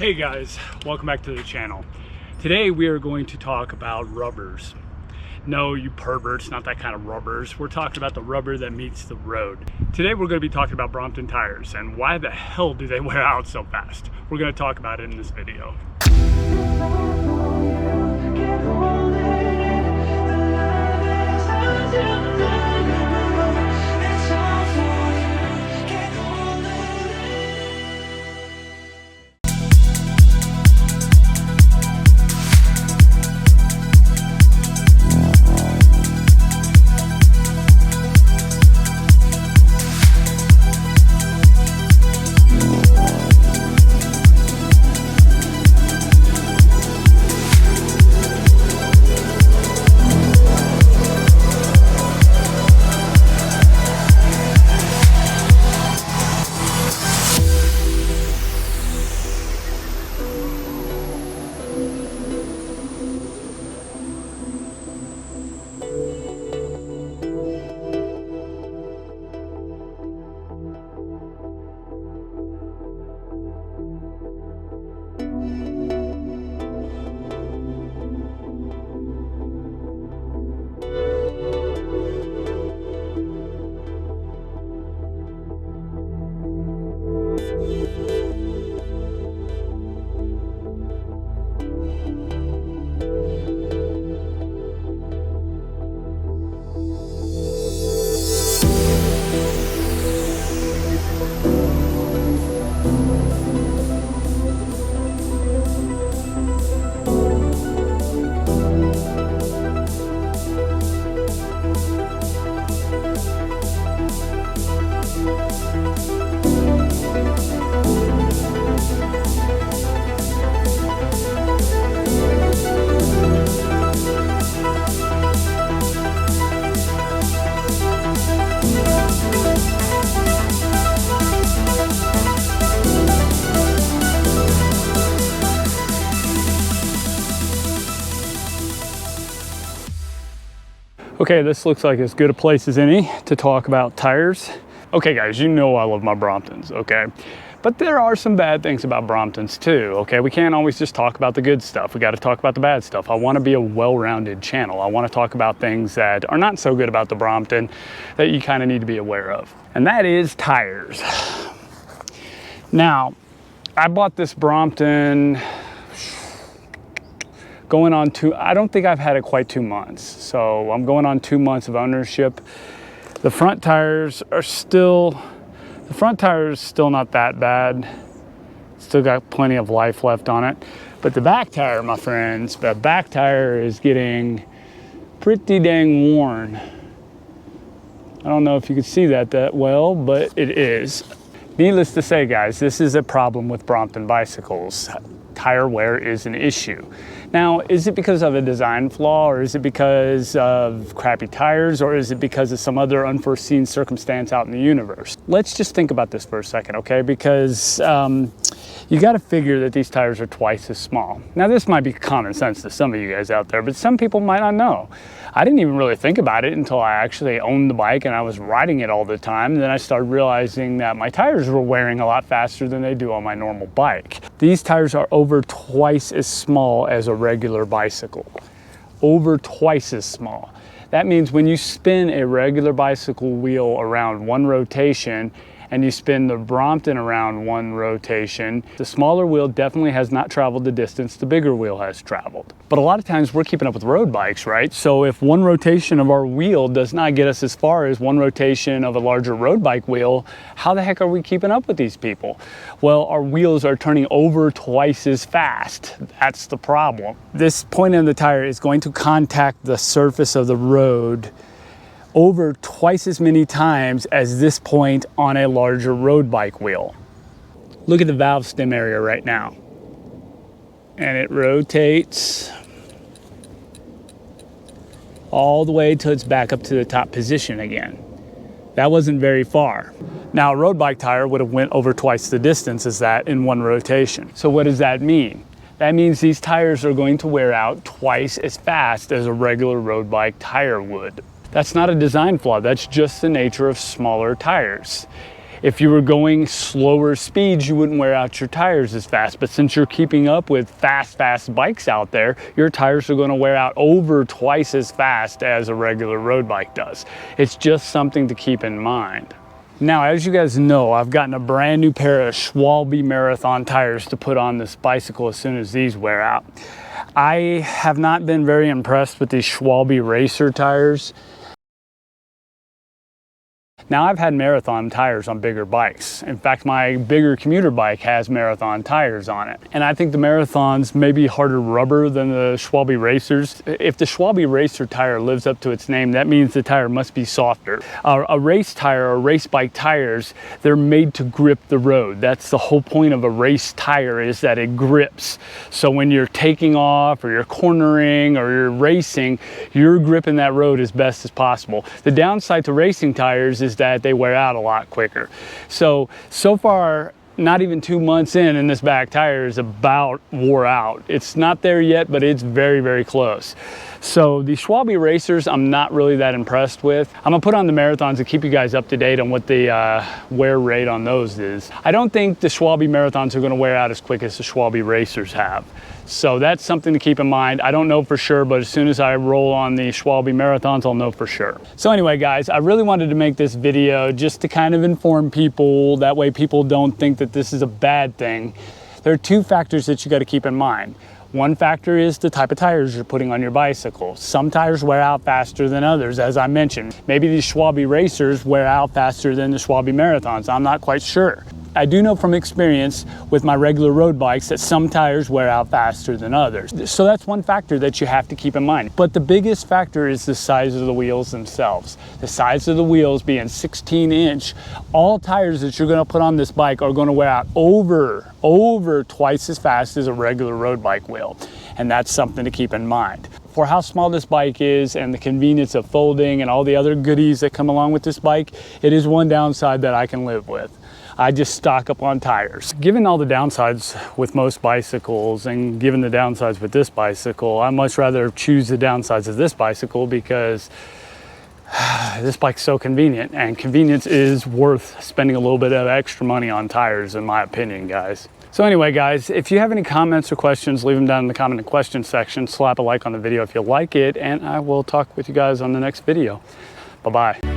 Hey guys, welcome back to the channel. Today we are going to talk about rubbers. No, you perverts, not that kind of rubbers. We're talking about the rubber that meets the road. Today we're going to be talking about Brompton tires and why the hell do they wear out so fast? We're going to talk about it in this video. Okay, this looks like as good a place as any to talk about tires. Okay guys, you know I love my Bromptons, okay? But there are some bad things about Bromptons too, okay? We can't always just talk about the good stuff. We gotta talk about the bad stuff. I wanna be a well-rounded channel. I wanna talk about things that are not so good about the Brompton that you kinda need to be aware of. And that is tires. Now, I bought this Brompton going on I don't think I've had it quite 2 months. So I'm going on 2 months of ownership. The front tires are still not that bad. Still got plenty of life left on it. But the back tire, my friends, the back tire is getting pretty dang worn. I don't know if you can see that well, but it is. Needless to say, guys, this is a problem with Brompton bicycles. Tire wear is an issue. Now, is it because of a design flaw, or is it because of crappy tires, or is it because of some other unforeseen circumstance out in the universe? Let's just think about this for a second, okay? Because you got to figure that these tires are twice as small. Now, this might be common sense to some of you guys out there, but some people might not know. I didn't even really think about it until I actually owned the bike and I was riding it all the time. And then I started realizing that my tires were wearing a lot faster than they do on my normal bike. These tires are over twice as small as a regular bicycle. Over twice as small. That means when you spin a regular bicycle wheel around one rotation and you spin the Brompton around one rotation, the smaller wheel definitely has not traveled the distance the bigger wheel has traveled. But a lot of times we're keeping up with road bikes, right? So if one rotation of our wheel does not get us as far as one rotation of a larger road bike wheel, how the heck are we keeping up with these people? Well, our wheels are turning over twice as fast. That's the problem. This point in the tire is going to contact the surface of the road over twice as many times as this point on a larger road bike wheel. Look at the valve stem area right now. And it rotates all the way till it's back up to the top position again. That wasn't very far. Now, a road bike tire would have went over twice the distance as that in one rotation. So what does that mean? That means these tires are going to wear out twice as fast as a regular road bike tire would. That's not a design flaw, that's just the nature of smaller tires. If you were going slower speeds, you wouldn't wear out your tires as fast. But since you're keeping up with fast bikes out there, your tires are going to wear out over twice as fast as a regular road bike does. It's just something to keep in mind. Now, as you guys know, I've gotten a brand new pair of Schwalbe Marathon tires to put on this bicycle as soon as these wear out. I have not been very impressed with these Schwalbe Racer tires. Now, I've had Marathon tires on bigger bikes. In fact, my bigger commuter bike has Marathon tires on it. And I think the Marathons may be harder rubber than the Schwalbe Racers. If the Schwalbe Racer tire lives up to its name, that means the tire must be softer. A race tire or race bike tires, they're made to grip the road. That's the whole point of a race tire, is that it grips. So when you're taking off or you're cornering or you're racing, you're gripping that road as best as possible. The downside to racing tires is that they wear out a lot quicker. So far, not even 2 months in, and this back tire is about wore out. It's not there yet, but it's very, very close. So the Schwalbe Racers, I'm not really that impressed with. I'm gonna put on the Marathons to keep you guys up to date on what the wear rate on those is. I don't think the Schwalbe Marathons are gonna wear out as quick as the Schwalbe Racers have. So that's something to keep in mind. I don't know for sure, but as soon as I roll on the Schwalbe Marathons, I'll know for sure. So anyway, guys, I really wanted to make this video just to kind of inform people. That way people don't think that this is a bad thing. There are two factors that you got to keep in mind. One factor is the type of tires you're putting on your bicycle. Some tires wear out faster than others, as I mentioned. Maybe these Schwalbe Racers wear out faster than the Schwalbe Marathons. I'm not quite sure. I do know from experience with my regular road bikes that some tires wear out faster than others. So that's one factor that you have to keep in mind. But the biggest factor is the size of the wheels themselves. The size of the wheels being 16-inch, all tires that you're gonna put on this bike are gonna wear out over twice as fast as a regular road bike will. And that's something to keep in mind. For how small this bike is and the convenience of folding and all the other goodies that come along with this bike, it is one downside that I can live with. I just stock up on tires. Given all the downsides with most bicycles and given the downsides with this bicycle, I much rather choose the downsides of this bicycle because this bike's so convenient, and convenience is worth spending a little bit of extra money on tires, in my opinion, guys. So anyway, guys, if you have any comments or questions, leave them down in the comment and question section. Slap a like on the video if you like it, and I will talk with you guys on the next video. Bye-bye.